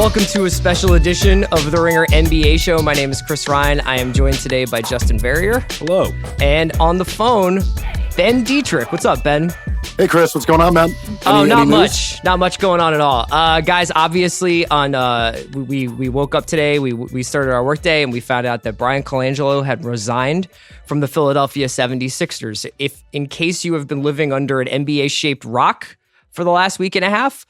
welcome to a special edition of the Ringer NBA show. My name is Chris Ryan. I am joined today by Justin Verrier. Hello. And on the phone, Ben Detrick. What's up, Ben? Hey, Chris. What's going on, man? Not much. Not much going on at all. Guys, obviously, we woke up today. We started our workday, and we found out that Bryan Colangelo had resigned from the Philadelphia 76ers. If, in case you have been living under an NBA-shaped rock for the last week and a half,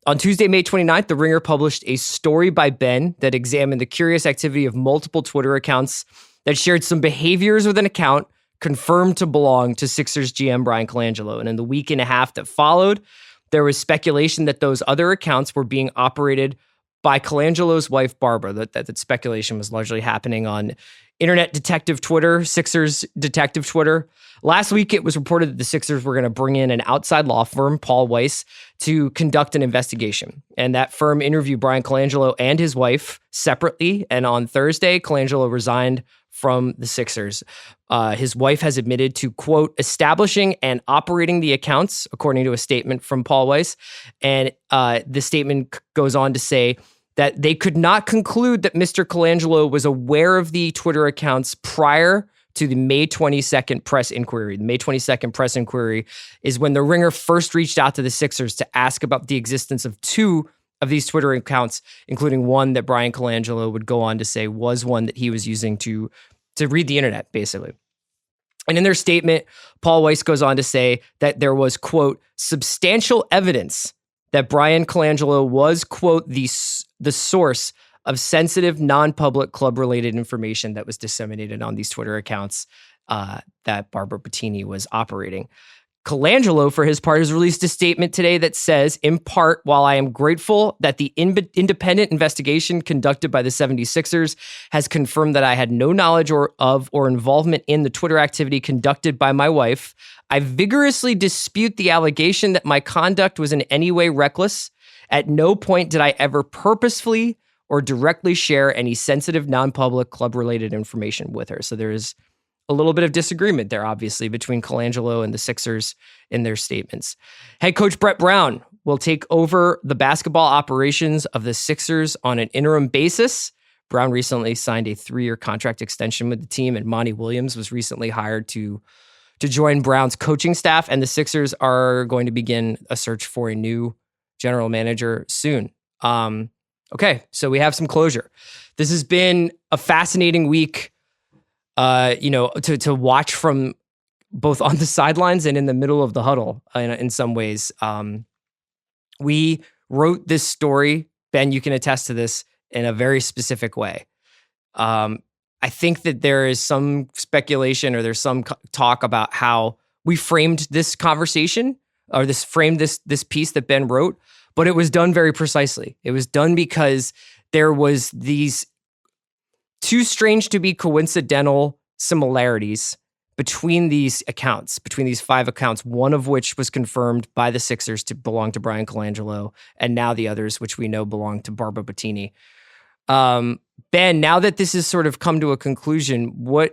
on Tuesday, May 29th, The Ringer published a story by Ben that examined the curious activity of multiple Twitter accounts that shared some behaviors with an account confirmed to belong to Sixers GM Bryan Colangelo. And in the week and a half that followed, there was speculation that those other accounts were being operated by Colangelo's wife, Barbara. That speculation was largely happening on Internet Detective Twitter, Sixers Detective Twitter. Last week, it was reported that the Sixers were going to bring in an outside law firm, Paul Weiss, to conduct an investigation. And that firm interviewed Bryan Colangelo and his wife separately. And on Thursday, Colangelo resigned from the Sixers. His wife has admitted to, quote, establishing and operating the accounts, according to a statement from Paul Weiss. And the statement goes on to say that they could not conclude that Mr. Colangelo was aware of the Twitter accounts prior to the May 22nd press inquiry. The May 22nd press inquiry is when the Ringer first reached out to the Sixers to ask about the existence of two of these Twitter accounts, including one that Bryan Colangelo would go on to say was one that he was using to read the internet, basically. And in their statement, Paul Weiss goes on to say that there was, quote, substantial evidence that Bryan Colangelo was, quote, the source of sensitive, non-public club-related information that was disseminated on these Twitter accounts that Barbara Bettini was operating. Colangelo, for his part, has released a statement today that says, in part, while I am grateful that the independent investigation conducted by the 76ers has confirmed that I had no knowledge or involvement in the Twitter activity conducted by my wife, I vigorously dispute the allegation that my conduct was in any way reckless. At no point did I ever purposefully or directly share any sensitive, non-public club-related information with her. So there is a little bit of disagreement there, obviously, between Colangelo and the Sixers in their statements. Head coach Brett Brown will take over the basketball operations of the Sixers on an interim basis. Brown recently signed a 3-year contract extension with the team, and Monty Williams was recently hired to join Brown's coaching staff, and the Sixers are going to begin a search for a new general manager soon. Okay, so we have some closure. This has been a fascinating week, to watch from both on the sidelines and in the middle of the huddle in some ways. We wrote this story, Ben, you can attest to this, in a very specific way. I think that there is some speculation or there's some talk about how we framed this conversation or framed this piece that Ben wrote, but it was done very precisely. It was done because there was these too strange to be coincidental similarities between these accounts, between these 5 accounts, one of which was confirmed by the Sixers to belong to Bryan Colangelo, and now the others, which we know belong to Barbara Bettini. Ben, now that this has sort of come to a conclusion, what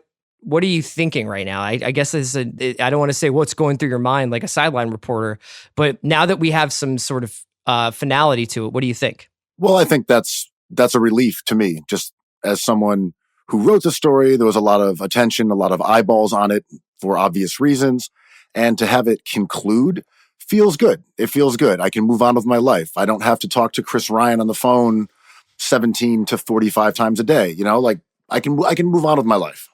are you thinking right now? I guess I don't want to say what's going through your mind like a sideline reporter, but now that we have some sort of finality to it, what do you think? Well, I think that's a relief to me. Just as someone who wrote the story, there was a lot of attention, a lot of eyeballs on it for obvious reasons. And to have it conclude feels good. It feels good. I can move on with my life. I don't have to talk to Chris Ryan on the phone 17 to 45 times a day. I can move on with my life.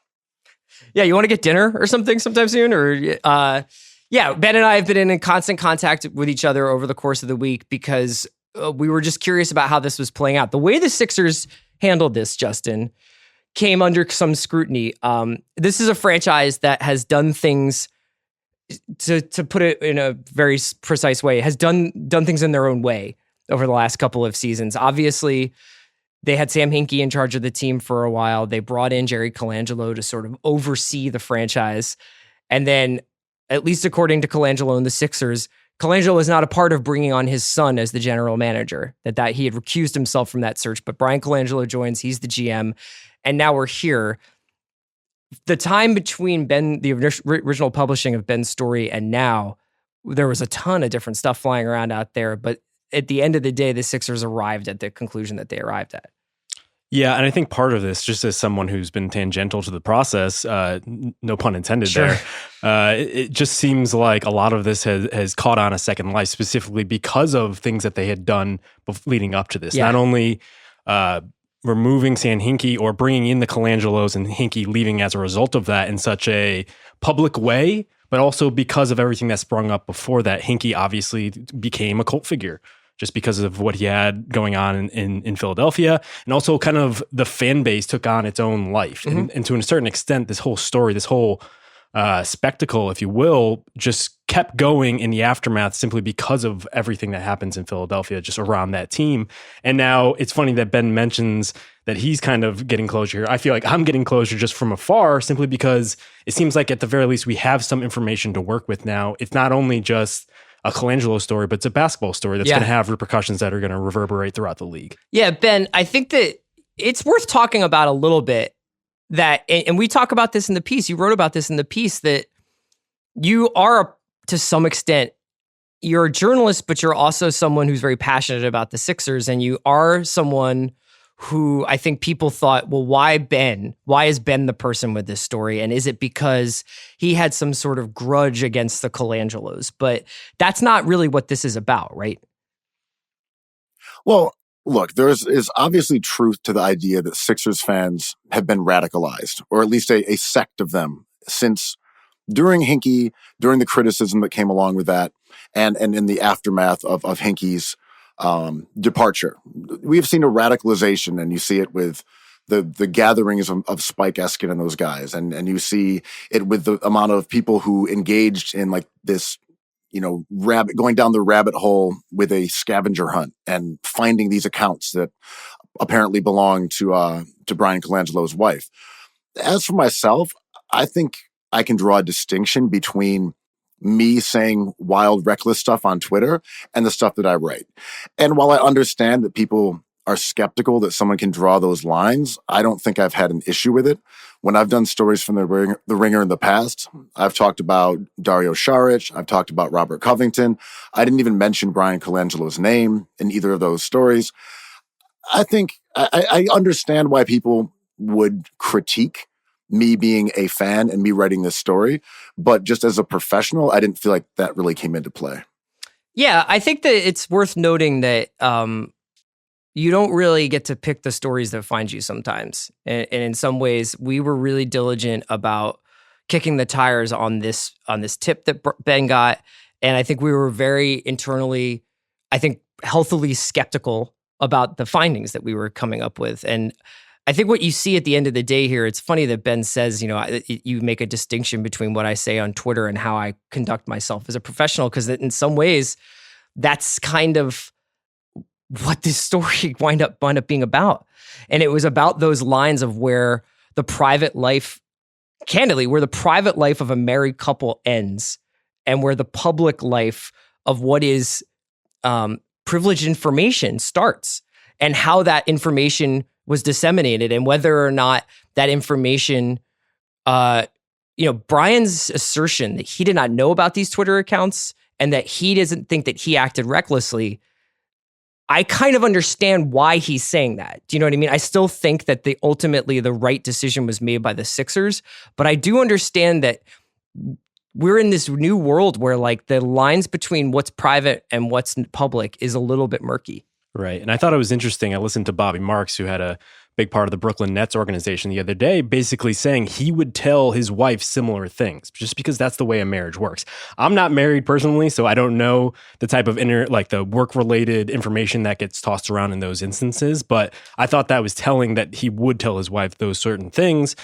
Yeah, you want to get dinner or something sometime soon? Or yeah, Ben and I have been in constant contact with each other over the course of the week because we were just curious about how this was playing out. The way the Sixers handled this, Justin, came under some scrutiny. This is a franchise that has done things, to put it in a very precise way, has done things in their own way over the last couple of seasons. Obviously, they had Sam Hinkie in charge of the team for a while. They brought in Jerry Colangelo to sort of oversee the franchise. And then, at least according to Colangelo and the Sixers, Colangelo was not a part of bringing on his son as the general manager, that he had recused himself from that search. But Bryan Colangelo joins, he's the GM, and now we're here. The time between the original publishing of Ben's story and now, there was a ton of different stuff flying around out there, but at the end of the day, the Sixers arrived at the conclusion that they arrived at. Yeah, and I think part of this, just as someone who's been tangential to the process, no pun intended there, it just seems like a lot of this has caught on a second life, specifically because of things that they had done leading up to this. Not only removing Stan Hinkie or bringing in the Colangelos and Hinkie leaving as a result of that in such a public way, but also because of everything that sprung up before that. Hinkie obviously became a cult figure just because of what he had going on in Philadelphia. And also kind of the fan base took on its own life. Mm-hmm. And to a certain extent, this whole story, this whole spectacle, if you will, just kept going in the aftermath simply because of everything that happens in Philadelphia just around that team. And now it's funny that Ben mentions that he's kind of getting closure. I feel like I'm getting closure just from afar simply because it seems like at the very least we have some information to work with now. It's not only just a Colangelo story, but it's a basketball story that's going to have repercussions that are going to reverberate throughout the league. Yeah, Ben, I think that it's worth talking about a little bit that, and we talk about this in the piece, you wrote about this in the piece, that you are, to some extent, you're a journalist, but you're also someone who's very passionate about the Sixers, and you are someone who I think people thought, well, why Ben? Why is Ben the person with this story? And is it because he had some sort of grudge against the Colangelos? But that's not really what this is about, right? Well, look, there is obviously truth to the idea that Sixers fans have been radicalized, or at least a sect of them, since during Hinkie, during the criticism that came along with that, and in the aftermath of Hinkie's departure. We have seen a radicalization, and you see it with the gatherings of Spike Eskin and those guys, and you see it with the amount of people who engaged in like this, going down the rabbit hole with a scavenger hunt and finding these accounts that apparently belong to Bryan Colangelo's wife. As for myself, I think I can draw a distinction between me saying wild, reckless stuff on Twitter and the stuff that I write. And while I understand that people are skeptical that someone can draw those lines, I don't think I've had an issue with it. When I've done stories from the Ringer in the past, I've talked about Dario Saric, I've talked about Robert Covington. I didn't even mention Bryan Colangelo's name in either of those stories. I think I understand why people would critique me being a fan and me writing this story, but just as a professional, I didn't feel like that really came into play. Yeah, I think that it's worth noting that you don't really get to pick the stories that find you sometimes. And in some ways, we were really diligent about kicking the tires on this tip that Ben got. And I think we were very internally, healthily skeptical about the findings that we were coming up with. And I think what you see at the end of the day here, it's funny that Ben says, you make a distinction between what I say on Twitter and how I conduct myself as a professional, because in some ways, that's kind of what this story wind up being about. And it was about those lines of where the private life, candidly, where the private life of a married couple ends and where the public life of what is privileged information starts, and how that information was disseminated, and whether or not that information, Bryan's assertion that he did not know about these Twitter accounts and that he doesn't think that he acted recklessly, I kind of understand why he's saying that. Do you know what I mean? I still think that ultimately the right decision was made by the Sixers, but I do understand that we're in this new world where like the lines between what's private and what's public is a little bit murky. Right. And I thought it was interesting. I listened to Bobby Marks, who had a big part of the Brooklyn Nets organization the other day, basically saying he would tell his wife similar things just because that's the way a marriage works. I'm not married personally, so I don't know the type of the work-related information that gets tossed around in those instances, but I thought that was telling that he would tell his wife those certain things.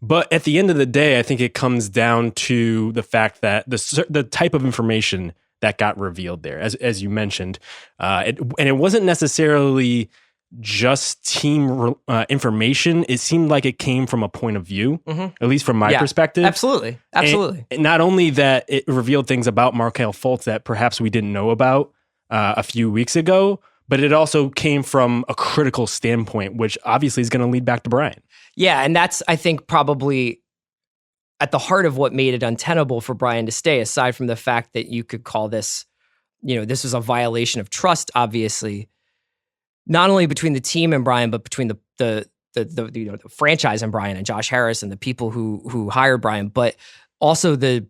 But at the end of the day, I think it comes down to the fact that the type of information that got revealed there, as you mentioned, and it wasn't necessarily just team information. It seemed like it came from a point of view, at least from my perspective. Absolutely. And not only that, it revealed things about Markelle Fultz that perhaps we didn't know about a few weeks ago, but it also came from a critical standpoint, which obviously is going to lead back to Bryan. Yeah, and that's, I think, probably at the heart of what made it untenable for Bryan to stay, aside from the fact that you could call this, this was a violation of trust, obviously, not only between the team and Bryan, but between the franchise and Bryan and Josh Harris and the people who hired Bryan, but also the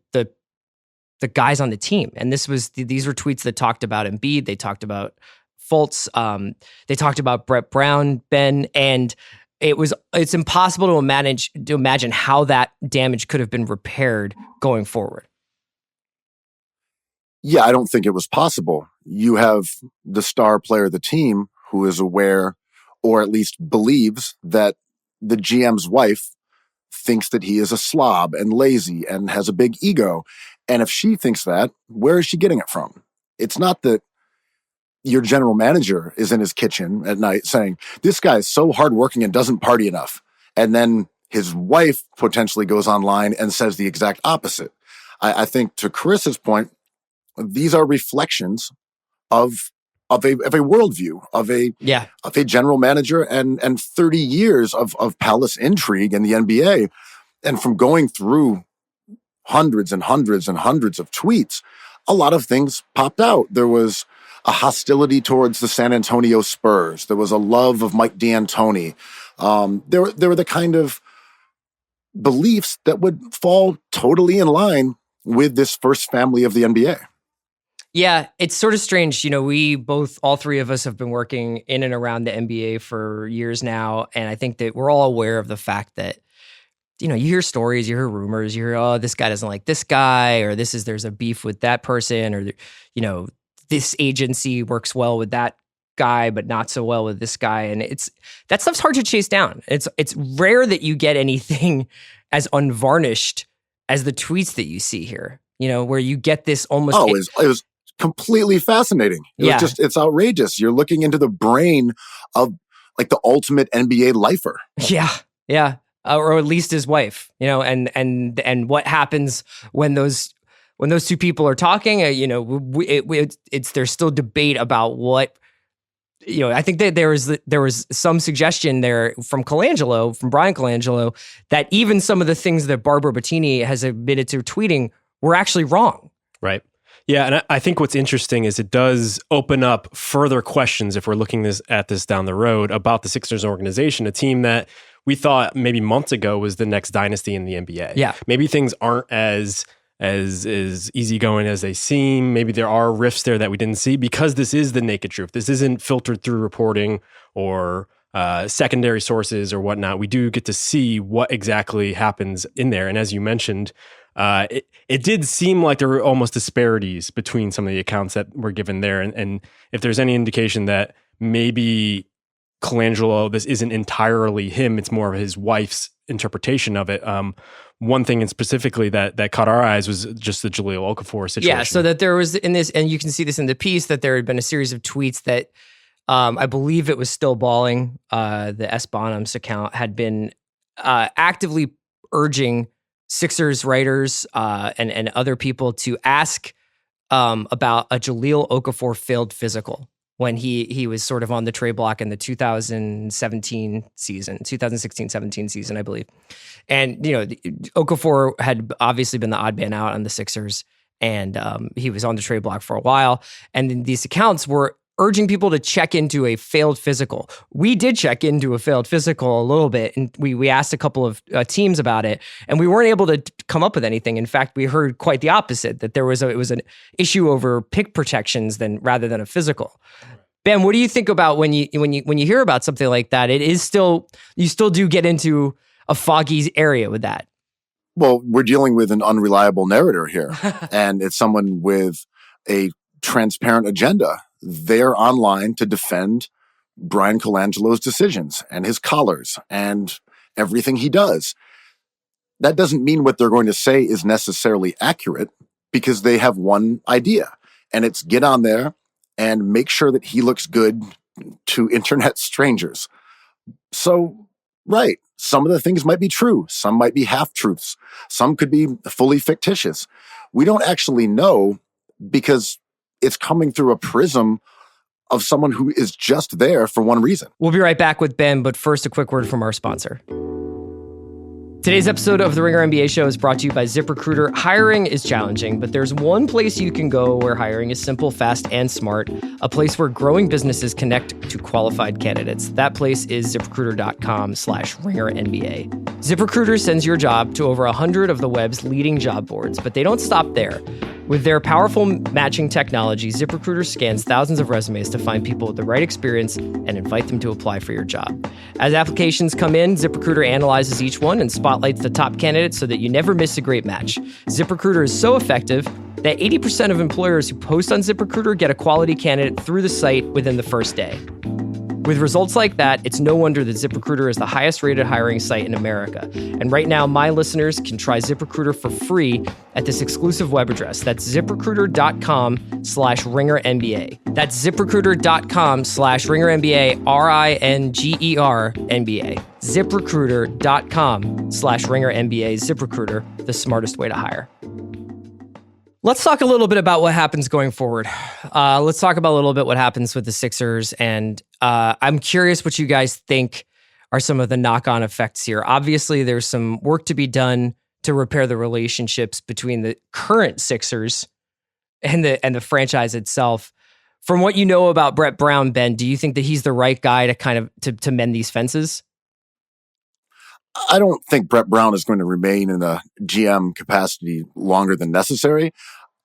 guys on the team. And these were tweets that talked about Embiid, they talked about Fultz, they talked about Brett Brown, Ben, and it's impossible to imagine how that damage could have been repaired going forward. Yeah, I don't think it was possible. You have the star player of the team who is aware, or at least believes, that the GM's wife thinks that he is a slob and lazy and has a big ego. And if she thinks that, where is she getting it from? It's not that your general manager is in his kitchen at night saying, this guy is so hardworking and doesn't party enough. And then his wife potentially goes online and says the exact opposite. I think, to Chris's point, these are reflections of a worldview, of a general manager and 30 years of palace intrigue in the NBA. And from going through hundreds and hundreds and hundreds of tweets, a lot of things popped out. There was a hostility towards the San Antonio Spurs. There was a love of Mike D'Antoni. There were the kind of beliefs that would fall totally in line with this first family of the NBA. Yeah, it's sort of strange. All three of us have been working in and around the NBA for years now. And I think that we're all aware of the fact that, you hear stories, you hear rumors, you hear, oh, this guy doesn't like this guy, or there's a beef with that person, or, this agency works well with that guy, but not so well with this guy. And that stuff's hard to chase down. It's rare that you get anything as unvarnished as the tweets that you see here, where you get this almost. Oh, it was completely fascinating. It's outrageous. You're looking into the brain of like the ultimate NBA lifer. Yeah. Yeah. Or at least his wife, and what happens when those two people are talking, there's still debate about what, I think that there was some suggestion there from Bryan Colangelo, that even some of the things that Barbara Bettini has admitted to tweeting were actually wrong. Right. Yeah, and I think what's interesting is it does open up further questions if we're looking at this down the road about the Sixers organization, a team that we thought maybe months ago was the next dynasty in the NBA. Yeah. Maybe things aren't as easygoing as they seem. Maybe there are rifts there that we didn't see because this is the naked truth. This isn't filtered through reporting or secondary sources or whatnot. We do get to see what exactly happens in there. And as you mentioned, it did seem like there were almost disparities between some of the accounts that were given there. And if there's any indication that maybe Colangelo, this isn't entirely him, it's more of his wife's interpretation of it. One thing specifically that caught our eyes was just the Jahlil Okafor situation. Yeah, so that there was in this, and you can see this in the piece, that there had been a series of tweets that I believe it was Still Balling, the S. Bonham's account, had been actively urging Sixers writers and other people to ask about a Jahlil Okafor failed physical when he was sort of on the trade block in the 2016-17 season, I believe. And, Okafor had obviously been the odd man out on the Sixers, and he was on the trade block for a while. And then these accounts were urging people to check into a failed physical. We did check into a failed physical a little bit, and we asked a couple of teams about it, and we weren't able to come up with anything. In fact, we heard quite the opposite, that it was an issue over pick protections rather than a physical. Ben, what do you think about when you hear about something like that? You still do get into a foggy area with that. Well, we're dealing with an unreliable narrator here, and it's someone with a transparent agenda. They're online to defend Bryan Colangelo's decisions and his collars and everything he does. That doesn't mean what they're going to say is necessarily accurate, because they have one idea, and it's get on there and make sure that he looks good to internet strangers. So, right, some of the things might be true. Some might be half-truths. Some could be fully fictitious. We don't actually know, because it's coming through a prism of someone who is just there for one reason. We'll be right back with Ben, but first a quick word from our sponsor. Today's episode of the Ringer NBA Show is brought to you by ZipRecruiter. Hiring is challenging, but there's one place you can go where hiring is simple, fast, and smart. A place where growing businesses connect to qualified candidates. That place is ZipRecruiter.com/RingerNBA. ZipRecruiter sends your job to over 100 of the web's leading job boards, but they don't stop there. With their powerful matching technology, ZipRecruiter scans thousands of resumes to find people with the right experience and invite them to apply for your job. As applications come in, ZipRecruiter analyzes each one and spotlights the top candidates so that you never miss a great match. ZipRecruiter is so effective that 80% of employers who post on ZipRecruiter get a quality candidate through the site within the first day. With results like that, it's no wonder that ZipRecruiter is the highest rated hiring site in America. And right now, my listeners can try ZipRecruiter for free at this exclusive web address. That's ZipRecruiter.com/RingerNBA. That's ZipRecruiter.com/RingerNBA, RINGERNBA. ZipRecruiter.com/RingerNBA. ZipRecruiter, the smartest way to hire. Let's talk a little bit about what happens going forward. Let's talk about a little bit what happens with the Sixers. And I'm curious what you guys think are some of the knock-on effects here. Obviously, there's some work to be done to repair the relationships between the current Sixers and the franchise itself. From what you know about Brett Brown, Ben, do you think that he's the right guy to kind of to mend these fences? I don't think Brett Brown is going to remain in a GM capacity longer than necessary.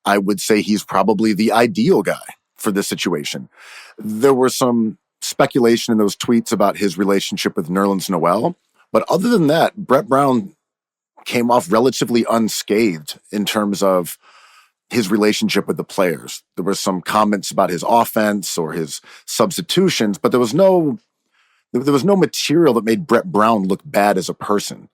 I would say he's probably the ideal guy for this situation. There were some speculation in those tweets about his relationship with Nerlens Noel, but other than that, Brett Brown came off relatively unscathed in terms of his relationship with the players. There were some comments about his offense or his substitutions, but there was no material that made Brett Brown look bad as a person.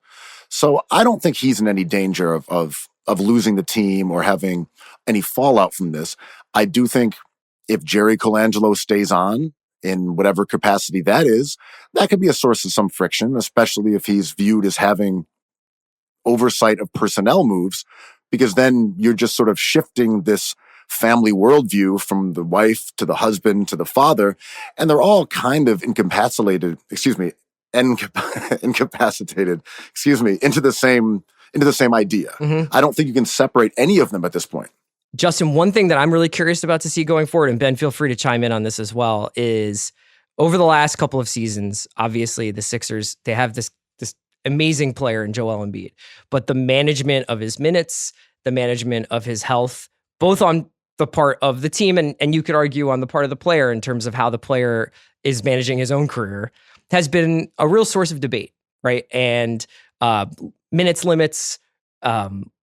So I don't think he's in any danger of losing the team or having any fallout from this. I do think if Jerry Colangelo stays on in whatever capacity that is, that could be a source of some friction, especially if he's viewed as having oversight of personnel moves, because then you're just sort of shifting this family worldview from the wife to the husband to the father, and they're all kind of incapacitated into the same idea. Mm-hmm. I don't think you can separate any of them at this point. Justin, one thing that I'm really curious about to see going forward, and Ben, feel free to chime in on this as well, is over the last couple of seasons, obviously the Sixers, they have this amazing player in Joel Embiid, but the management of his minutes, the management of his health, both on the part of the team, and you could argue on the part of the player in terms of how the player is managing his own career, has been a real source of debate, right? And minutes limits,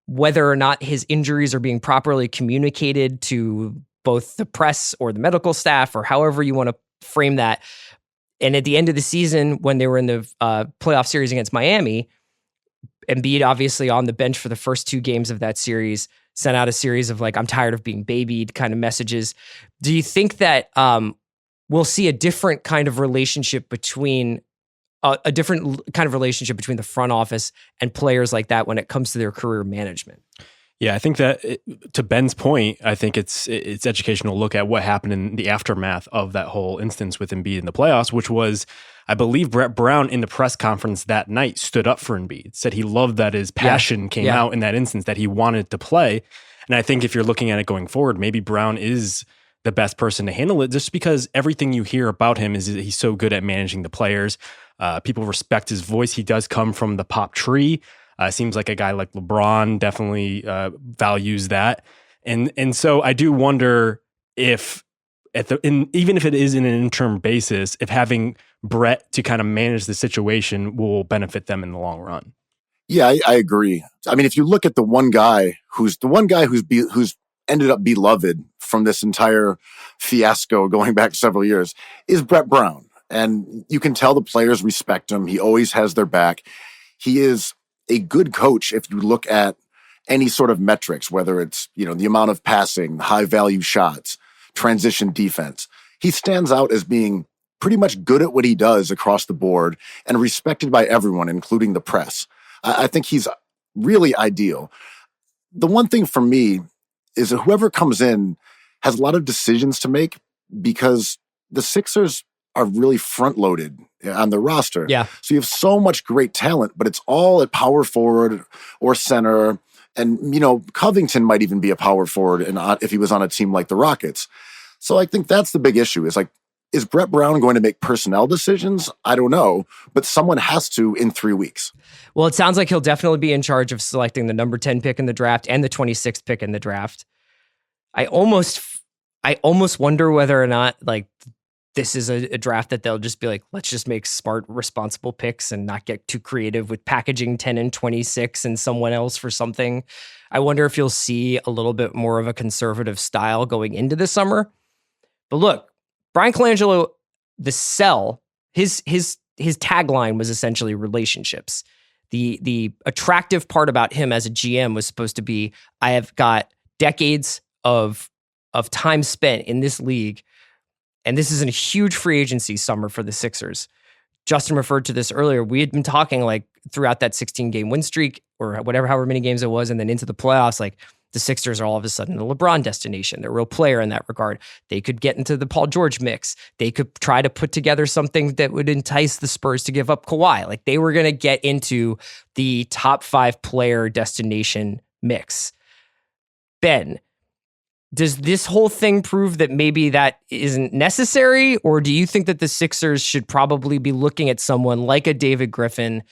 whether or not his injuries are being properly communicated to both the press or the medical staff, or however you want to frame that. And at the end of the season, when they were in the playoff series against Miami, Embiid obviously on the bench for the first two games of that series, sent out a series of like, I'm tired of being babied kind of messages. Do you think that we'll see a different kind of relationship between the front office and players like that when it comes to their career management? Yeah, I think that to Ben's point, I think it's educational to look at what happened in the aftermath of that whole instance with Embiid in the playoffs, which was, I believe Brett Brown in the press conference that night stood up for Embiid, said he loved that his passion came out in that instance, that he wanted to play. And I think if you're looking at it going forward, maybe Brown is the best person to handle it, just because everything you hear about him is that he's so good at managing the players. People respect his voice. He does come from the pop tree. Seems like a guy like LeBron definitely values that. And so I do wonder if even if it is in an interim basis, if having Brett to kind of manage the situation will benefit them in the long run. Yeah, I agree. I mean, if you look at the one guy who's ended up beloved from this entire fiasco going back several years is Brett Brown. And you can tell the players respect him. He always has their back. He is a good coach if you look at any sort of metrics, whether it's, the amount of passing, high value shots, transition defense. He stands out as being pretty much good at what he does across the board and respected by everyone, including the press. I think he's really ideal. The one thing for me is that whoever comes in has a lot of decisions to make, because the Sixers are really front-loaded on the roster. Yeah. So you have so much great talent, but it's all at power forward or center. And, Covington might even be a power forward if he was on a team like the Rockets. So I think that's the big issue is Brett Brown going to make personnel decisions? I don't know, but someone has to in 3 weeks. Well, it sounds like he'll definitely be in charge of selecting the number 10 pick in the draft and the 26th pick in the draft. I almost wonder whether or not this is a draft that they'll just be like, let's just make smart, responsible picks and not get too creative with packaging 10 and 26 and someone else for something. I wonder if you'll see a little bit more of a conservative style going into the summer. But look, Bryan Colangelo, the sell, his tagline was essentially relationships. The attractive part about him as a GM was supposed to be, I have got decades of time spent in this league, and this is a huge free agency summer for the Sixers. Justin referred to this earlier. We had been talking throughout that 16-game win streak or however many games it was, and then into the playoffs, the Sixers are all of a sudden a LeBron destination. They're a real player in that regard. They could get into the Paul George mix. They could try to put together something that would entice the Spurs to give up Kawhi. They were going to get into the top 5 player destination mix. Ben, does this whole thing prove that maybe that isn't necessary? Or do you think that the Sixers should probably be looking at someone like a David Griffin,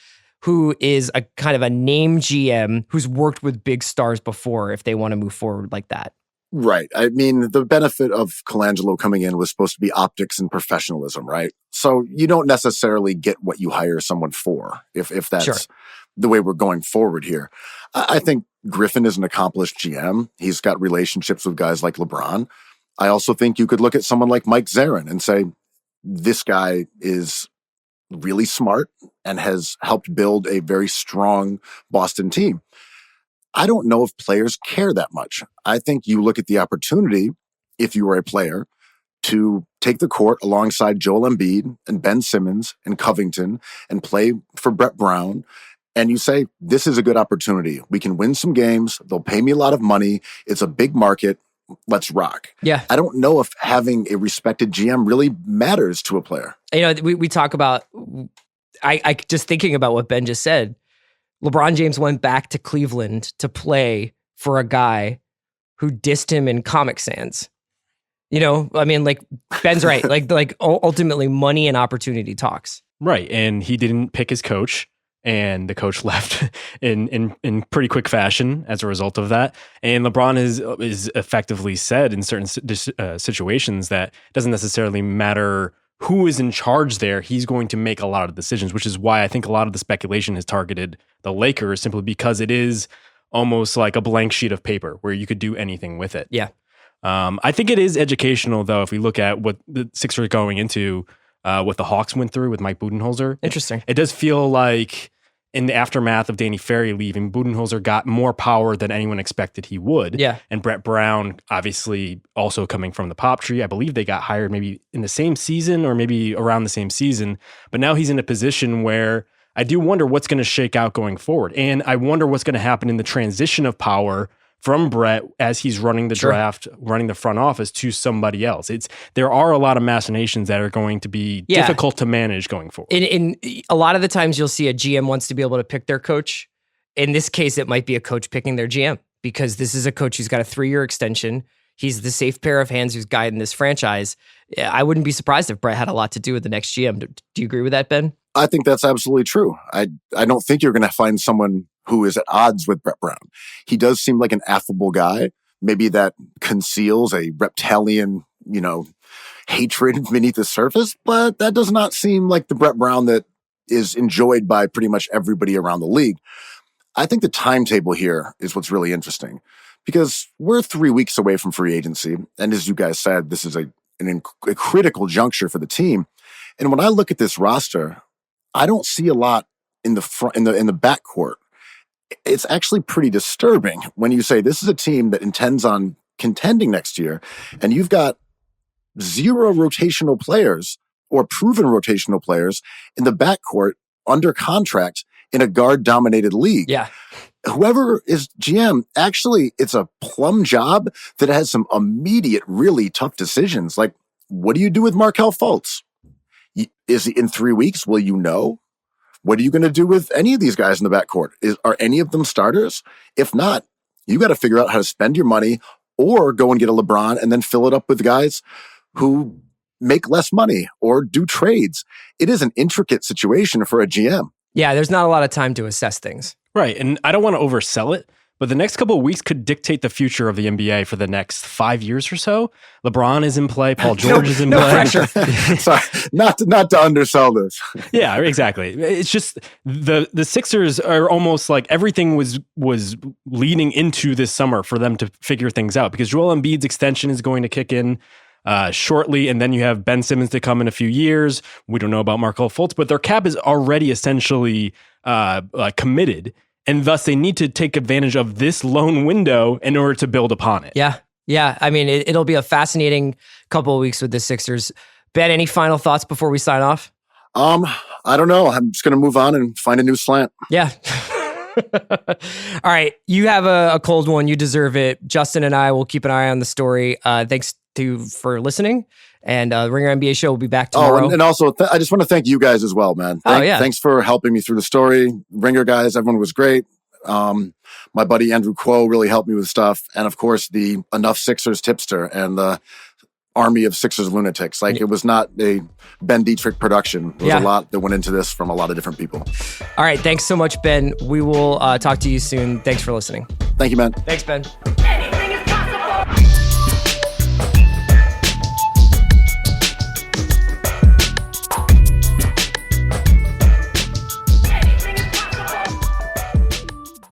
who is a kind of a name GM who's worked with big stars before if they want to move forward like that? Right. I mean, the benefit of Colangelo coming in was supposed to be optics and professionalism, right? So you don't necessarily get what you hire someone for, if that's Sure. the way we're going forward here. I think Griffin is an accomplished GM. He's got relationships with guys like LeBron. I also think you could look at someone like Mike Zarin and say, this guy is really smart and has helped build a very strong Boston team. I don't know if players care that much. I think you look at the opportunity, if you were a player, to take the court alongside Joel Embiid and Ben Simmons and Covington and play for Brett Brown. And you say, this is a good opportunity. We can win some games. They'll pay me a lot of money. It's a big market. Let's rock. Yeah. I don't know if having a respected GM really matters to a player. We talk about, I just thinking about what Ben just said, LeBron James went back to Cleveland to play for a guy who dissed him in Comic Sans. Ben's right. Ultimately money and opportunity talks. Right. And he didn't pick his coach. And the coach left in pretty quick fashion as a result of that. And LeBron is effectively said in certain situations that it doesn't necessarily matter who is in charge there. He's going to make a lot of decisions, which is why I think a lot of the speculation has targeted the Lakers simply because it is almost like a blank sheet of paper where you could do anything with it. Yeah. I think it is educational, though, if we look at what the Sixers are going into. What the Hawks went through with Mike Budenholzer. Interesting. It does feel like in the aftermath of Danny Ferry leaving, Budenholzer got more power than anyone expected he would. Yeah. And Brett Brown, obviously also coming from the pop tree. I believe they got hired maybe in the same season or maybe around the same season. But now he's in a position where I do wonder what's going to shake out going forward. And I wonder what's going to happen in the transition of power from Brett as he's running the draft, running the front office to somebody else. There are a lot of machinations that are going to be difficult to manage going forward. In a lot of the times you'll see a GM wants to be able to pick their coach. In this case, it might be a coach picking their GM because this is a coach who's got a 3-year extension. He's the safe pair of hands who's guiding this franchise. I wouldn't be surprised if Brett had a lot to do with the next GM. Do you agree with that, Ben? I think that's absolutely true. I don't think you're going to find someone who is at odds with Brett Brown. He does seem like an affable guy. Maybe that conceals a reptilian, hatred beneath the surface, but that does not seem like the Brett Brown that is enjoyed by pretty much everybody around the league. I think the timetable here is what's really interesting because we're 3 weeks away from free agency. And as you guys said, this is a critical juncture for the team. And when I look at this roster, I don't see a lot in the front, in the backcourt. It's actually pretty disturbing when you say this is a team that intends on contending next year, and you've got 0 rotational players or proven rotational players in the backcourt under contract in a guard-dominated league. Yeah. Whoever is GM, actually, it's a plum job that has some immediate, really tough decisions. Like, what do you do with Markelle Fultz? Is in 3 weeks, will you know? What are you going to do with any of these guys in the backcourt? Are any of them starters? If not, you got to figure out how to spend your money or go and get a LeBron and then fill it up with guys who make less money or do trades. It is an intricate situation for a GM. Yeah, there's not a lot of time to assess things. Right. And I don't want to oversell it, but the next couple of weeks could dictate the future of the NBA for the next 5 years or so. LeBron is in play. Paul George is in play. No pressure. Sorry, not to undersell this. Yeah, exactly. It's just the Sixers are almost like everything was leading into this summer for them to figure things out, because Joel Embiid's extension is going to kick in shortly, and then you have Ben Simmons to come in a few years. We don't know about Markelle Fultz, but their cap is already essentially committed, and thus they need to take advantage of this loan window in order to build upon it. Yeah. I mean, it'll be a fascinating couple of weeks with the Sixers. Ben, any final thoughts before we sign off? I don't know. I'm just going to move on and find a new slant. Yeah. All right. You have a cold one. You deserve it. Justin and I will keep an eye on the story. Thanks for listening. And Ringer NBA Show will be back tomorrow. Oh, and also, I just want to thank you guys as well, man. Thanks for helping me through the story. Ringer guys, everyone was great. My buddy Andrew Quo really helped me with stuff. And of course, the Enough Sixers tipster and the army of Sixers lunatics. Like, it was not a Ben Detrick production. There was a lot that went into this from a lot of different people. All right. Thanks so much, Ben. We will talk to you soon. Thanks for listening. Thank you, man. Thanks, Ben.